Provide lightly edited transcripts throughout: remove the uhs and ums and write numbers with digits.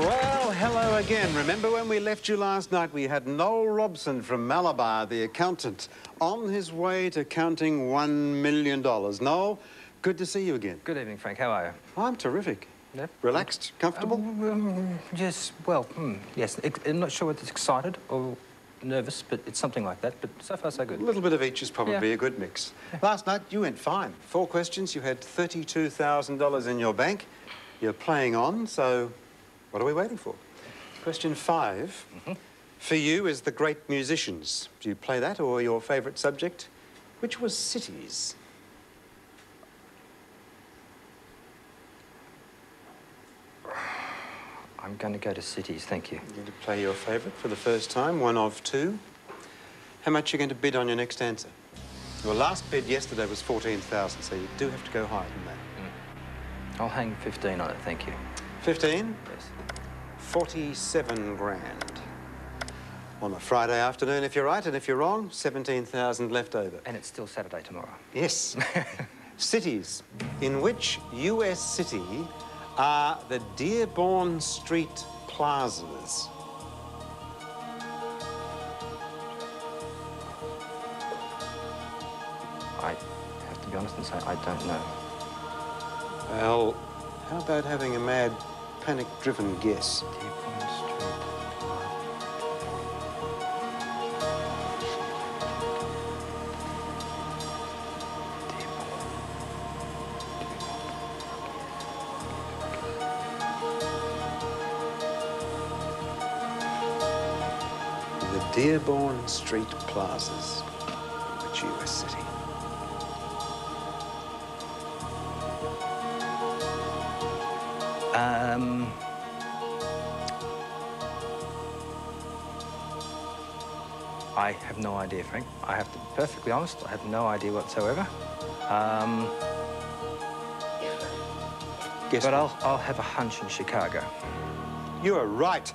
Well, hello again. Remember when we left you last night, we had Noel Robson from Malabar, the accountant, on his way to counting $1 million. Noel, good to see you again. Good evening, Frank. How are you? I'm terrific. Yep. Relaxed? Comfortable? Yes, well, yes. I'm not sure whether it's excited or nervous, but it's something like that. But so far, so good. A little bit of each is probably a good mix. Last night, you went fine. 4 questions, you had $32,000 in your bank. You're playing on, so what are we waiting for? Question 5. For you is the great musicians. Do you play that or your favourite subject? Which was cities? I'm going to go to cities, thank you. You're going to play your favourite for the first time, one of 2. How much are you going to bid on your next answer? Your last bid yesterday was $14,000, so you do have to go higher than that. I'll hang 15 on it, thank you. 15? Yes. 47 grand. On a Friday afternoon, if you're right, and if you're wrong, 17,000 left over. And it's still Saturday tomorrow. Yes. Cities. In which US city are the Dearborn Street plazas? I have to be honest and say I don't know. Well, how about having a mad, panic-driven guess? Dearborn Street. The Dearborn Street plazas. Which US city? I have no idea, Frank. I have to be perfectly honest. I have no idea whatsoever. Guess but what? I'll have a hunch in Chicago. You are right.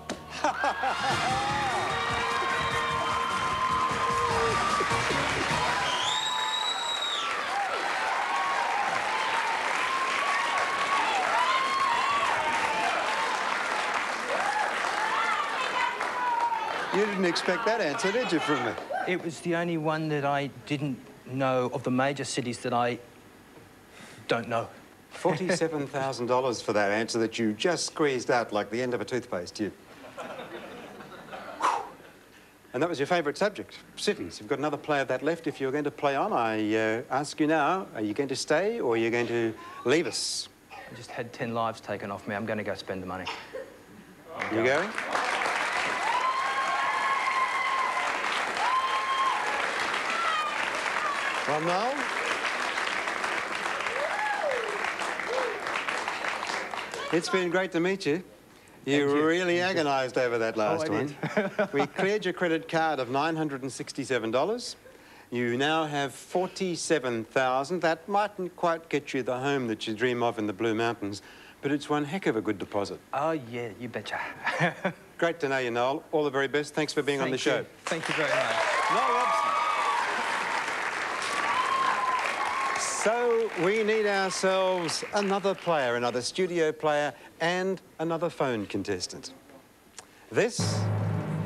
You didn't expect that answer, did you, from me? It was the only one that I didn't know of the major cities that I don't know. $47,000 for that answer that you just squeezed out like the end of a toothpaste, you. And that was your favourite subject, cities. You've got another play of that left. If you're going to play on, I ask you now, are you going to stay or are you going to leave us? I just had 10 lives taken off me. I'm going to go spend the money. You going? Well, Noel? It's been great to meet you. You really agonised over that last one. We cleared your credit card of $967. You now have $47,000. That mightn't quite get you the home that you dream of in the Blue Mountains, but it's one heck of a good deposit. Oh, yeah, you betcha. Great to know you, Noel. All the very best. Thanks for being on the show. Thank you very much. Noel Robson. So we need ourselves another player, another studio player, and another phone contestant. This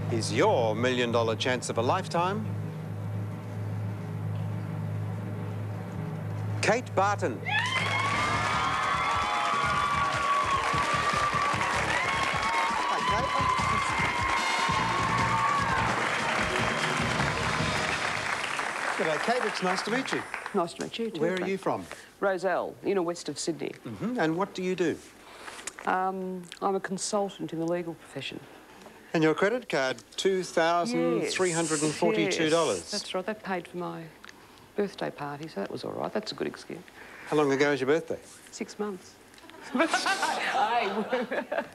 is your $1 million chance of a lifetime. Kate Barton. Hi, Kate. G'day, Kate. It's nice to meet you. Nice to meet you too. Where are you from? Roselle, west of Sydney. And what do you do? I'm a consultant in the legal profession. And your credit card, $2,342. Yes, that's right. That paid for my birthday party, so that was all right. That's a good excuse. How long ago was your birthday? 6 months.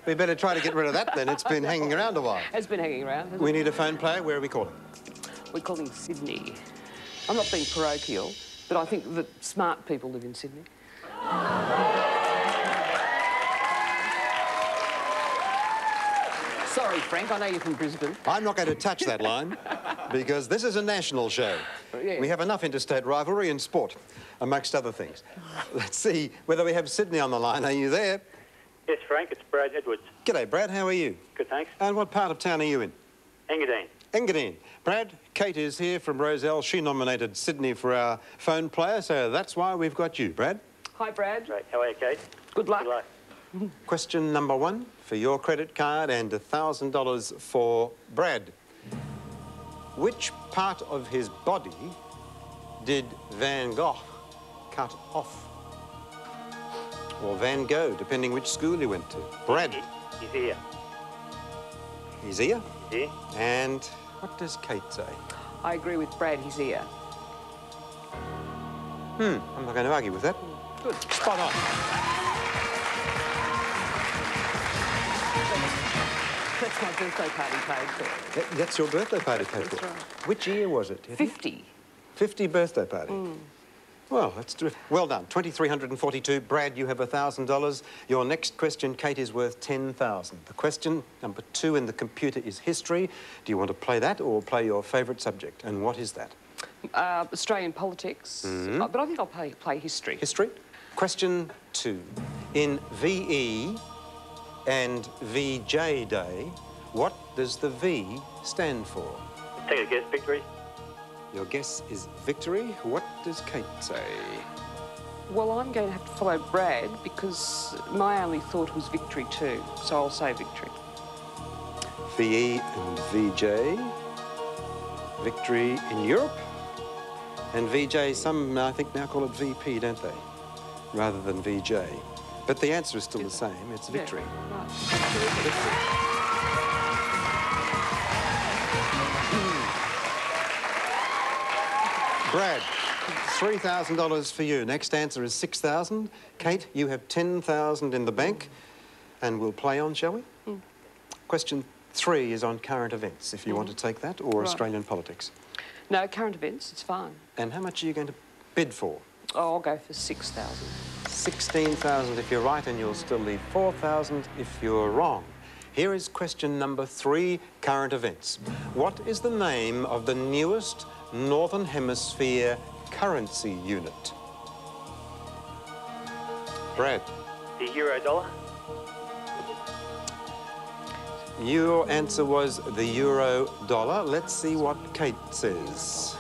We better try to get rid of that then. It's been hanging around a while. It's been hanging around. We need a phone player. Where are we calling? We're calling Sydney. I'm not being parochial, but I think that smart people live in Sydney. Sorry, Frank, I know you're from Brisbane. I'm not going to touch that line because this is a national show. Yeah. We have enough interstate rivalry and sport, amongst other things. Let's see whether we have Sydney on the line. Are you there? Yes, Frank, it's Brad Edwards. G'day, Brad. How are you? Good, thanks. And what part of town are you in? Engadine. Engadine. Brad, Kate is here from Rozelle. She nominated Sydney for our phone player, so that's why we've got you, Brad. Hi, Brad. Great. How are you, Kate? Good luck. Good luck. Question number 1 for your credit card and $1,000 for Brad. Which part of his body did Van Gogh cut off? Or Van Gogh, depending which school you went to. Brad. His ear. His ear? His ear. And what does Kate say? I agree with Brad, his ear. I'm not going to argue with that. Good. Spot on. That's my birthday party paid for. That's your birthday party paid for? That's right. Which year was it? 50. 50 birthday party. Well, that's terrific. Well done. 2,342. Brad, you have $1,000. Your next question, Kate, is worth 10,000. The question number 2 in the computer is history. Do you want to play that or play your favourite subject? And what is that? Australian politics. But I think I'll play history. History. Question 2. In VE and VJ Day, what does the V stand for? Take a guess, Victory. Your guess is victory. What does Kate say? Well, I'm going to have to follow Brad because my only thought was victory too, so I'll say victory. VE and VJ. Victory in Europe. And VJ, some I think now call it VP, don't they? Rather than VJ. But the answer is still the same. It's victory. Yeah, right. Brad, $3,000 for you. Next answer is 6,000. Kate, you have 10,000 in the bank. And we'll play on, shall we? Question 3 is on current events, if you want to take that, or Australian politics. No, current events, it's fine. And how much are you going to bid for? Oh, I'll go for 6,000. 16,000 if you're right, and you'll still leave 4,000 if you're wrong. Here is question number 3, current events. What is the name of the newest Northern Hemisphere currency unit? Brad. The euro dollar. Your answer was the euro dollar. Let's see what Kate says.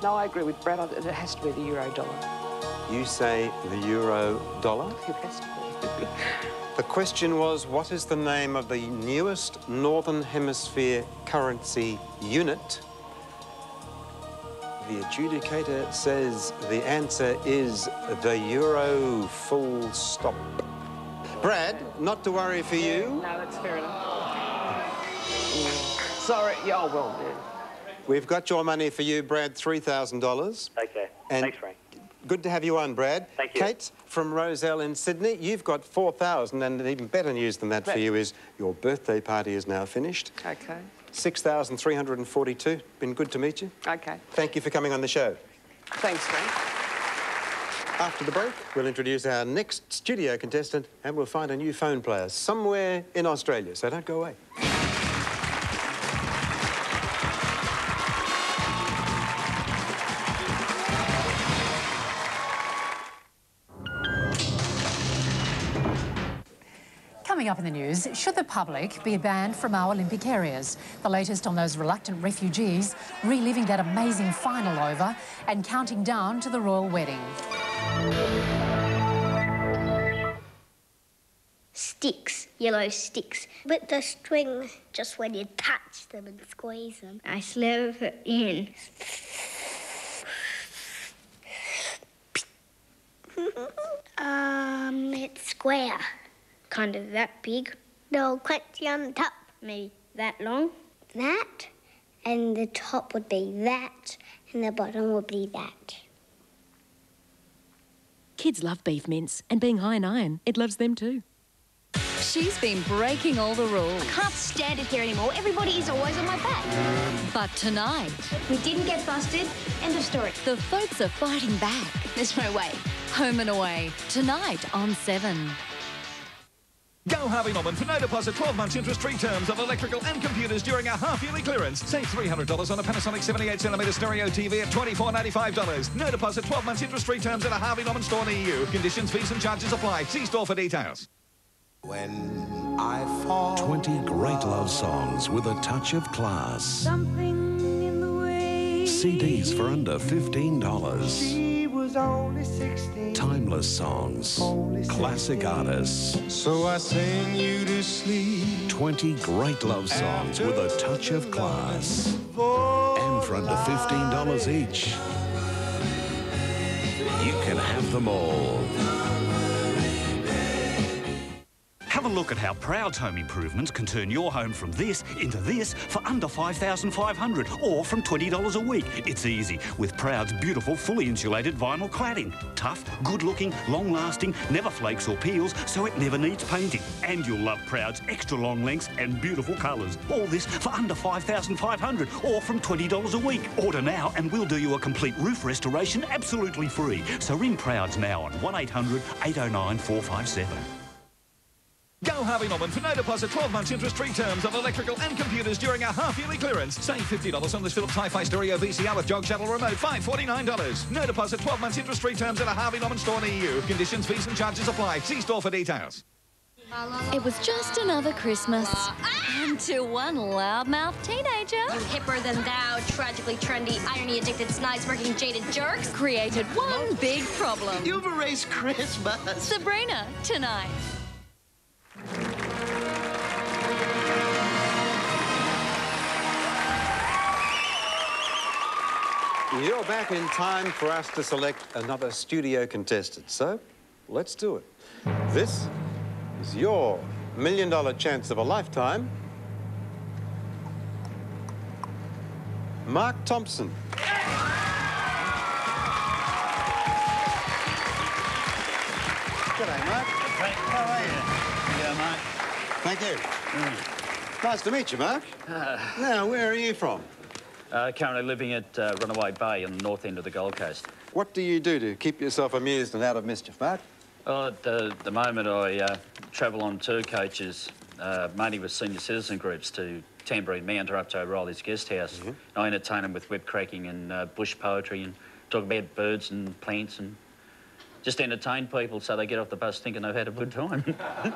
No, I agree with Brad. It has to be the euro dollar. You say the euro dollar? It has to be. The question was, what is the name of the newest Northern Hemisphere currency unit? The adjudicator says the answer is the euro, full stop. Brad, not to worry for you. No, that's fair enough. Sorry. Yeah, oh, well, yeah. We've got your money for you, Brad, $3,000. Okay. And thanks, Frank. good to have you on, Brad. Thank you. Kate from Rozelle in Sydney, you've got 4,000, and even better news than that for you is your birthday party is now finished. Okay. 6,342. Been good to meet you. Okay. Thank you for coming on the show. Thanks, Frank. After the break, we'll introduce our next studio contestant and we'll find a new phone player somewhere in Australia, so don't go away. Coming up in the news, should the public be banned from our Olympic areas? The latest on those reluctant refugees reliving that amazing final over and counting down to the royal wedding. Sticks, yellow sticks. With the string, just when you touch them and squeeze them. I slurp it in. It's square. Kind of that big. They'll crunchy on the top, maybe that long. That, and the top would be that, and the bottom would be that. Kids love beef mince, and being high in iron, it loves them too. She's been breaking all the rules. I can't stand it here anymore. Everybody is always on my back. But tonight, We didn't get busted. End of story. the folks are fighting back. There's no way. Home and Away, tonight on 7. Go Harvey Norman for no deposit, 12 months interest-free terms of electrical and computers during our half-yearly clearance. Save $300 on a Panasonic 78cm stereo TV at $24.95. No deposit, 12 months interest-free terms at a Harvey Norman store near you. Conditions, fees and charges apply. See store for details. When I fall 20 great love songs with a touch of class. Something in the way. CDs for under $15. she was only 16. Timeless songs. Classic artists. So I sing you to sleep. 20 great love songs with a touch of class. And for under $15 each. You can have them all. Have a look at how Proud's home improvements can turn your home from this into this for under $5,500 or from $20 a week. It's easy with Proud's beautiful fully insulated vinyl cladding. Tough, good-looking, long-lasting, never flakes or peels, so it never needs painting. And you'll love Proud's extra long lengths and beautiful colours. All this for under $5,500 or from $20 a week. Order now and we'll do you a complete roof restoration absolutely free. So ring Proud's now on 1800 809 457. Go Harvey Norman for no deposit, 12 months interest-free terms of electrical and computers during our half-yearly clearance. Save $50 on this Philips Hi-Fi Stereo VCR with jog shuttle remote, $549. No deposit, 12 months interest-free terms at a Harvey Norman store near you. Conditions, fees and charges apply. See store for details. It was just another Christmas. Until one loudmouth teenager... You hipper than thou, tragically trendy, irony-addicted, snide-smirking, jaded jerks... created one big problem. You've erased Christmas. Sabrina, tonight. You're back in time for us to select another studio contestant, so let's do it. This is your $1 million chance of a lifetime. Mark Thompson. G'day, Mark. How are you? Yeah, Mark. Thank you. Nice to meet you, Mark. Now, where are you from? Currently living at Runaway Bay on the north end of the Gold Coast. What do you do to keep yourself amused and out of mischief, Mark? Oh, at the moment, I travel on tour coaches, mainly with senior citizen groups to Tambourine Mount or up to O'Reilly's Guest House. I entertain them with whip cracking and bush poetry and talk about birds and plants and just entertain people so they get off the bus thinking they've had a good time.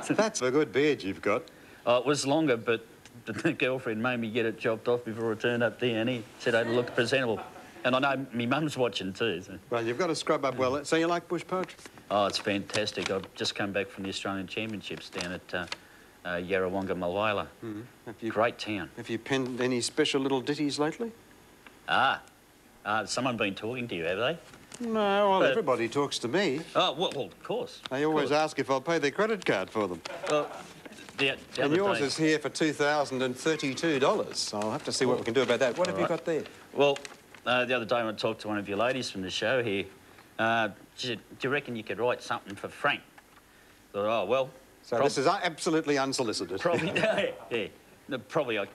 That's a good beard you've got. Oh, it was longer, but the girlfriend made me get it chopped off before I turned up there, and he said I'd look presentable. And I know my mum's watching too. So. Well, you've got to scrub up well. So you like bush poetry? Oh, it's fantastic. I've just come back from the Australian Championships down at Yarrawonga, Mulwala. Great town. Have you penned any special little ditties lately? Someone been talking to you, have they? No, well, everybody talks to me. Oh, well of course. They always ask if I'll pay their credit card for them. And yours is here for $2,032, so I'll have to see what we can do about that. What have you got there? Well, the other day when I talked to one of your ladies from the show here, she said, do you reckon you could write something for Frank? I thought, oh, well... So this is absolutely unsolicited. Probably, yeah. No, probably I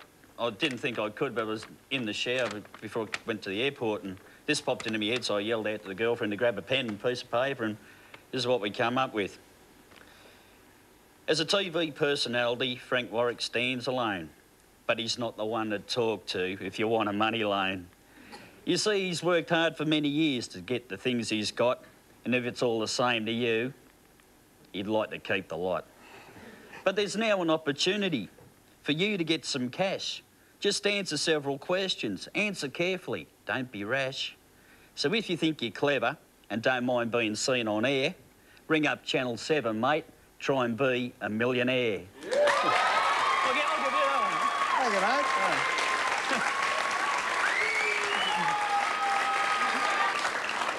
didn't think I could, but I was in the shower before I went to the airport, and this popped into my head, so I yelled out to the girlfriend to grab a pen and a piece of paper, and this is what we come up with. As a TV personality, Frank Warwick stands alone, but he's not the one to talk to if you want a money loan. You see, he's worked hard for many years to get the things he's got, and if it's all the same to you, he'd like to keep the lot. But there's now an opportunity for you to get some cash. Just answer several questions. Answer carefully. Don't be rash. So if you think you're clever and don't mind being seen on air, ring up Channel 7, mate. Try and be a millionaire. Yeah. I'll give you that one. Thank you,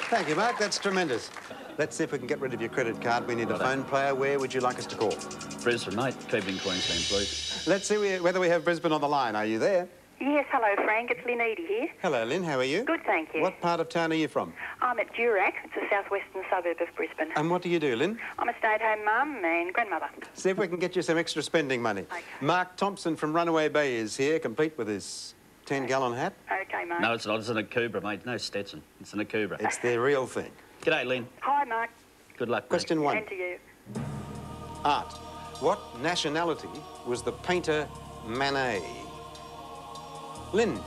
mate. Thank you, Mark. That's tremendous. Let's see if we can get rid of your credit card. We need a phone player. Where would you like us to call? Brisbane, mate. Keep it in Queensland, please. Let's see whether we have Brisbane on the line. Are you there? Yes, hello, Frank. It's Lynn Eady here. Hello, Lynn. How are you? Good, thank you. What part of town are you from? I'm at Durack. It's a southwestern suburb of Brisbane. And what do you do, Lynn? I'm a stay-at-home mum and grandmother. See if we can get you some extra spending money. Okay. Mark Thompson from Runaway Bay is here, complete with his 10-gallon hat. Okay, mate. No, it's not. It's an Akubra, mate. No Stetson. It's an Akubra. It's their real thing. G'day, Lynn. Hi, Mark. Good luck, Question 1. And to you. Art. What nationality was the painter Manet? Lynn.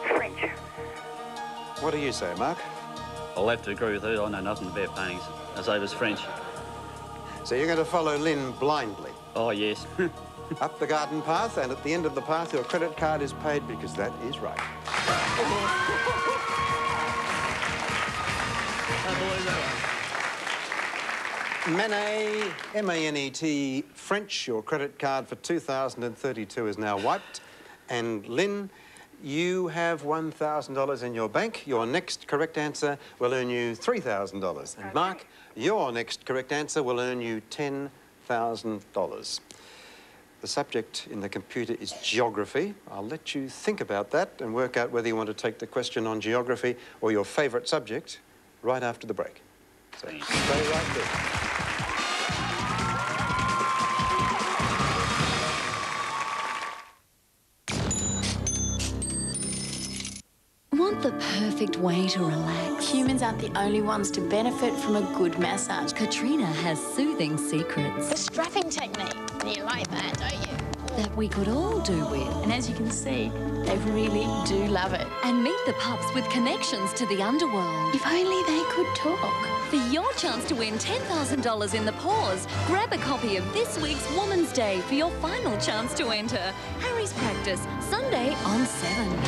French. What do you say, Mark? I'll have to agree with her. I know nothing about paintings. I say it was French. So you're going to follow Lynn blindly. Oh, yes. Up the garden path, and at the end of the path, your credit card is paid because that is right. Manet, M-A-N-E-T, French, your credit card for 2032 is now wiped. And Lynn, you have $1,000 in your bank. Your next correct answer will earn you $3,000. And Mark, your next correct answer will earn you $10,000. The subject in the computer is geography. I'll let you think about that and work out whether you want to take the question on geography or your favourite subject right after the break. So stay right there. Want the perfect way to relax? Humans aren't the only ones to benefit from a good massage. Katrina has soothing secrets. The strapping technique. You like that, don't you? That we could all do with. And as you can see, they really do love it. And meet the pups with connections to the underworld. If only they could talk. For your chance to win $10,000 in the pause, grab a copy of this week's Woman's Day for your final chance to enter. Harry's Practice, Sunday on 7.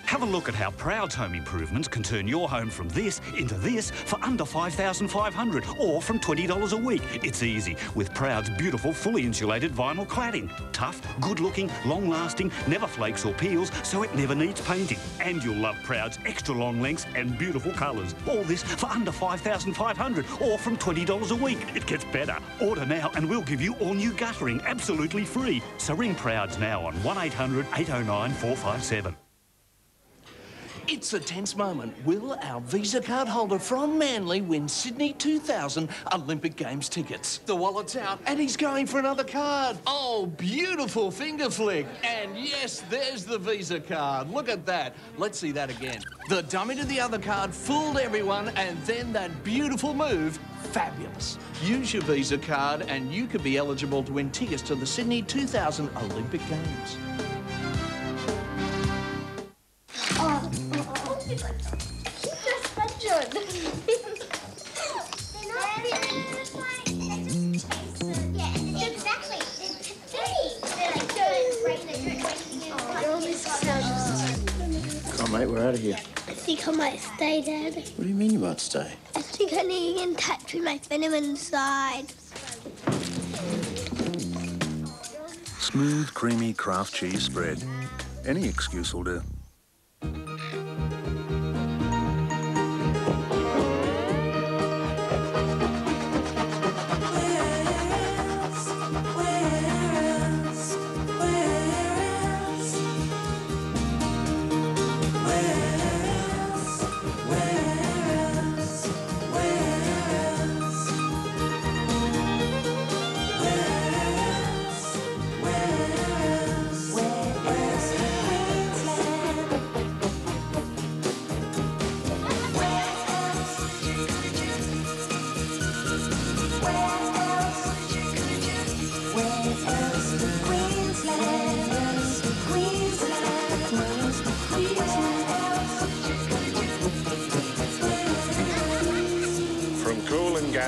Have a look at how Proud's home improvements can turn your home from this into this for under $5,500 or from $20 a week. It's easy with Proud's beautiful fully insulated vinyl cladding. Tough, good-looking, long-lasting, never flakes or peels, so it never needs painting. And you'll love Proud's extra long lengths and beautiful colours. All this for under $5,500 or from $20 a week. It gets better. Order now and we'll give you all new guttering absolutely free. So ring Proud's now on 1800 809 457. It's a tense moment. Will our Visa card holder from Manly win Sydney 2000 Olympic Games tickets? The wallet's out and he's going for another card. Oh, beautiful finger flick. And yes, there's the Visa card. Look at that. Let's see that again. The dummy to the other card fooled everyone, and then that beautiful move. Fabulous. Use your Visa card and you could be eligible to win tickets to the Sydney 2000 Olympic Games. Come on, mate, we're out of here. I think I might stay, Dad. What do you mean you might stay? I think I need to get in touch with my venom inside. Smooth, creamy Kraft cheese spread. Any excuse will do.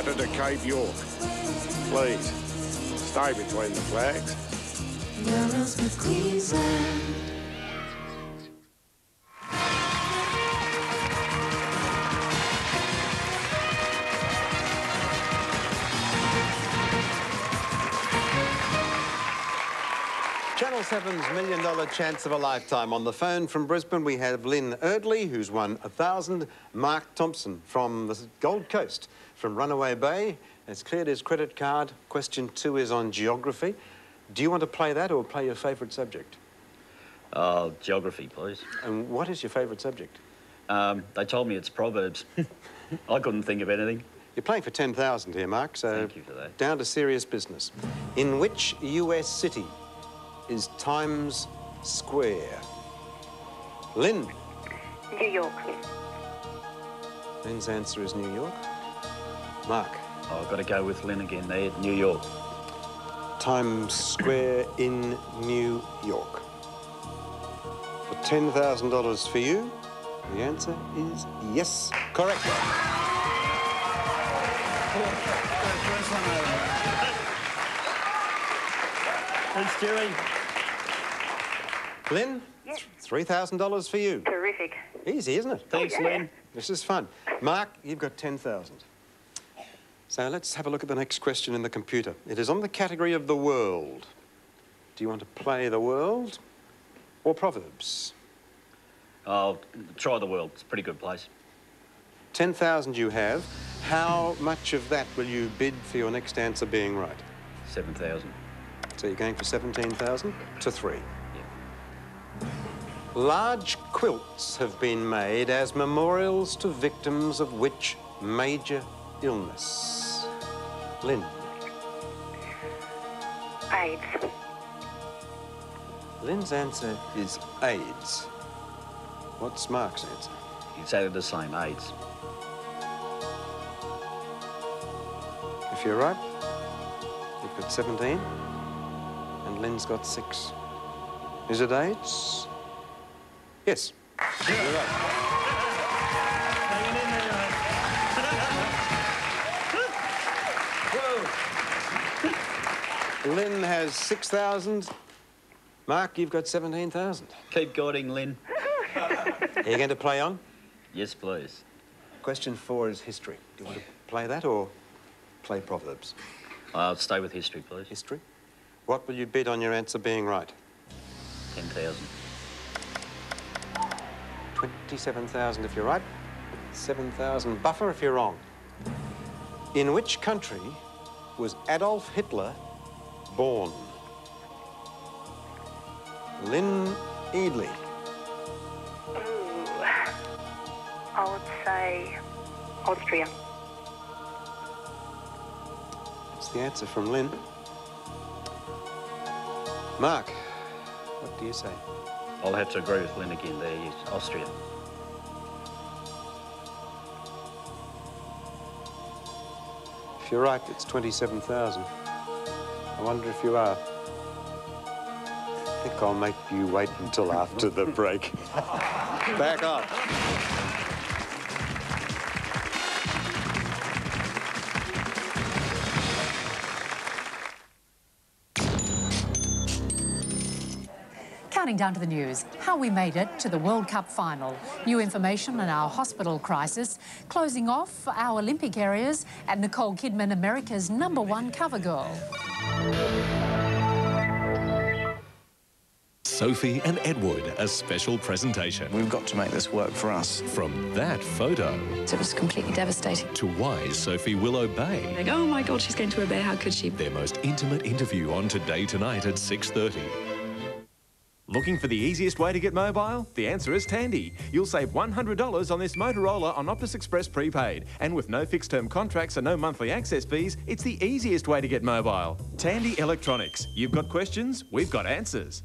To Cape York. Please, stay between the flags. Channel 7's $1 million chance of a lifetime. On the phone from Brisbane, we have Lynn Erdley, who's won 1,000. Mark Thompson from the Gold Coast, from Runaway Bay, has cleared his credit card. Question 2 is on geography. Do you want to play that or play your favourite subject? Geography, please. And what is your favourite subject? They told me it's Proverbs. I couldn't think of anything. You're playing for 10,000 here, Mark, so thank you for that. Down to serious business. In which US city is Times Square? Lynn? New York. Lynn's answer is New York. Mark? Oh, I've got to go with Lynn again there, New York. Times Square in New York. For $10,000 for you, the answer is yes. Correct. Nice one, over. Thanks, Jerry. Lynn? Yes. $3,000 for you. Terrific. Easy, isn't it? Thanks, Lynn. This is fun. Mark, you've got 10,000. So let's have a look at the next question in the computer. It is on the category of the world. Do you want to play the world or Proverbs? I'll try the world. It's a pretty good place. 10,000 you have. How much of that will you bid for your next answer being right? 7,000. So you're going for 17,000 to 3. Large quilts have been made as memorials to victims of which major illness? Lynn? AIDS. Lynn's answer is AIDS. What's Mark's answer? Exactly the same, AIDS. If you're right, you've got 17, and Lynn's got 6. Is it AIDS? Yes. You're right. Hanging in there, mate. Lynn has 6,000. Mark, you've got 17,000. Keep guiding, Lynn. Are you going to play on? Yes, please. Question 4 is history. Do you want to play that or play Proverbs? I'll stay with history, please. History? What will you bid on your answer being right? 10,000. 27,000 if you're right. 7,000 buffer if you're wrong. In which country was Adolf Hitler born? Lynn Eadley. Ooh. I would say Austria. That's the answer from Lynn. Mark, what do you say? I'll have to agree with Lynn again there, yes. Austria. If you're right, it's 27,000. I wonder if you are. I think I'll make you wait until after the break. Back up. Counting down to the news, how we made it to the World Cup final. New information on our hospital crisis. Closing off our Olympic areas and Nicole Kidman, America's #1 cover girl. Sophie and Edward, a special presentation. We've got to make this work for us. From that photo It was completely devastating. to why Sophie will obey. Like, oh my God, she's going to obey. How could she? Their most intimate interview on Today Tonight at 6:30. Looking for the easiest way to get mobile? The answer is Tandy. You'll save $100 on this Motorola on Optus Express prepaid. And with no fixed-term contracts and no monthly access fees, it's the easiest way to get mobile. Tandy Electronics. You've got questions, we've got answers.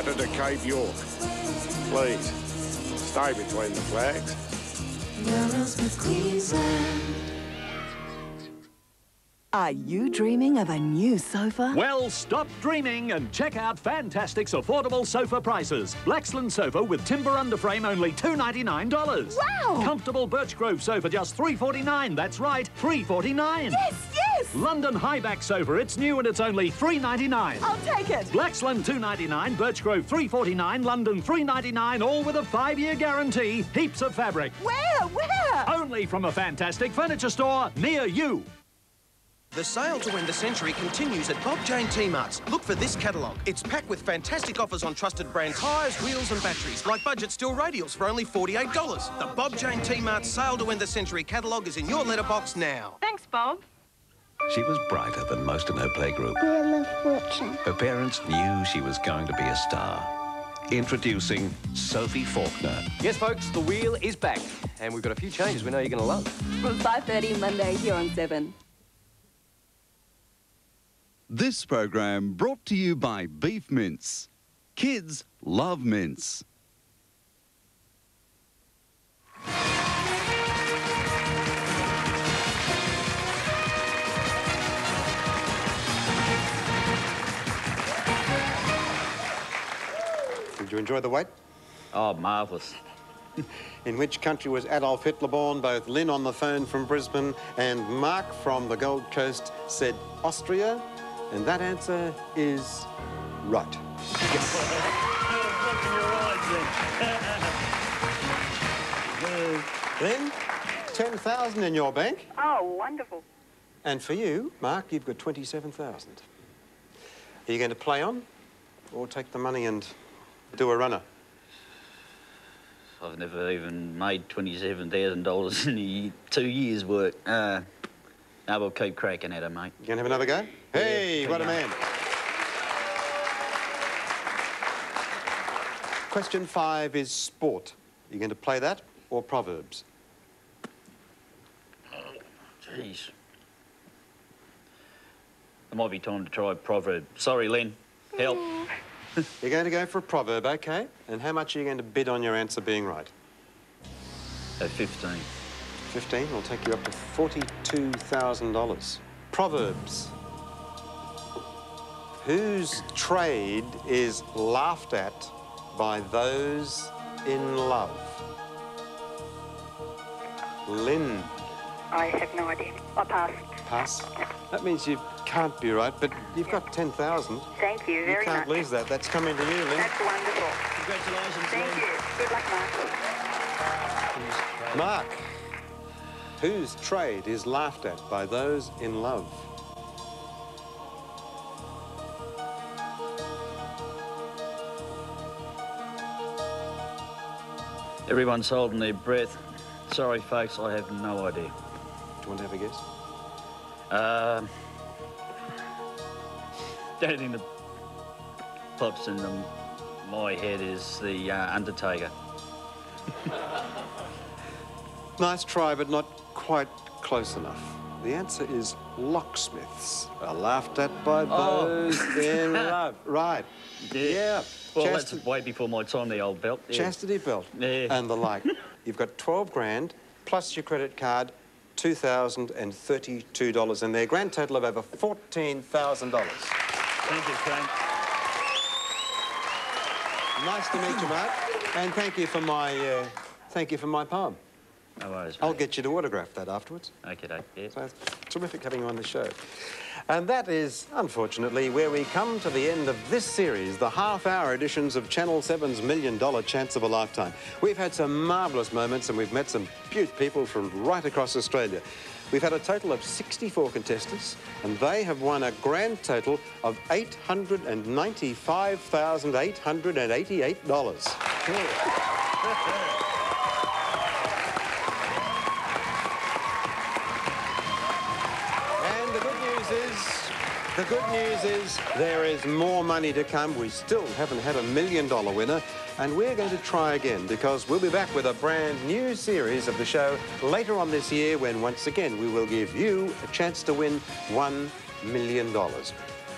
To Cape York. Please, stay between the flags. Are you dreaming of a new sofa? Well, stop dreaming and check out Fantastic's affordable sofa prices. Blaxland sofa with timber underframe only $299. Wow! Comfortable Birchgrove sofa just $349. That's right, $349. Yes, yes! London high-back sofa, it's new and it's only $399. I'll take it. Blaxland $299, Birchgrove $349, London $399, all with a 5-year guarantee. Heaps of fabric. Where? Only from a Fantastic furniture store near you. The sale to end the century continues at Bob Jane T-Marts. Look for this catalogue. It's packed with fantastic offers on trusted brand tyres, wheels and batteries, like budget steel radials for only $48. The Bob Jane T-Marts sale to end the century catalogue is in your letterbox now. Thanks, Bob. She was brighter than most in her playgroup. Wheel of Fortune. Her parents knew she was going to be a star. Introducing Sophie Faulkner. Yes, folks, the wheel is back. And we've got a few changes we know you're going to love. From 5:30 Monday here on 7. This program brought to you by Beef Mince. Kids love mince. Did you enjoy the wait? Oh, marvellous. In which country was Adolf Hitler born? Both Lynn on the phone from Brisbane and Mark from the Gold Coast said Austria. And that answer is right. Yes. Lynn, 10,000 in your bank. Oh, wonderful. And for you, Mark, you've got 27,000. Are you going to play on or take the money and do a runner? I've never even made $27,000 in 2 years' work. No, we'll keep cracking at it, mate. You going to have another go? Hey, Yeah, what a man. Question 5 is sport. Are you going to play that or proverbs? Oh, jeez. It might be time to try a proverb. Sorry, Len. Help. You're going to go for a proverb, OK? And how much are you going to bid on your answer being right? 15. 15 will take you up to $42,000. Proverbs. Whose trade is laughed at by those in love? Lynn. I have no idea. I pass. Pass? That means you can't be right, but you've got 10,000. Thank you very much. You can't lose that. That's coming to you, Lynn. That's wonderful. Congratulations, Thank you. Good luck, Mark. Mark. Whose trade is laughed at by those in love? Everyone's holding their breath. Sorry, folks, I have no idea. Do you want to have a guess? Anything that pops into my head is the Undertaker. Nice try, but not quite close enough. The answer is locksmiths are laughed at by those in love. Right. Yeah. Well, that's way before my time, the old belt. Yeah. Chastity belt. Yeah. And the like. You've got 12 grand plus your credit card, $2,032 in there. Grand total of over $14,000. Thank you, Frank. Nice to meet you, Mark. And thank you for my poem. No worries, I'll get you to autograph that afterwards. Okay, yeah. So it's terrific having you on the show. And that is, unfortunately, where we come to the end of this series, the half-hour editions of Channel 7's $1 Million Chance of a Lifetime. We've had some marvellous moments and we've met some beaut people from right across Australia. We've had a total of 64 contestants and they have won a grand total of $895,888. The good news is there is more money to come. We still haven't had a $1 million winner, and we're going to try again because we'll be back with a brand new series of the show later on this year when once again we will give you a chance to win $1 million.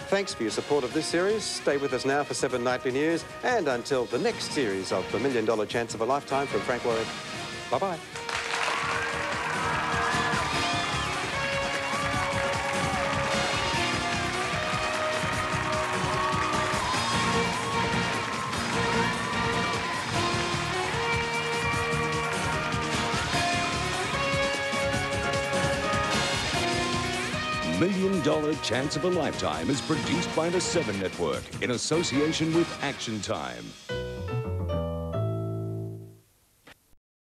Thanks for your support of this series. Stay with us now for 7 Nightly News, and until the next series of the $1 Million Chance of a Lifetime from Frank Warwick. Bye-bye. $1 Million Chance of a Lifetime is produced by the 7 Network in association with Action Time.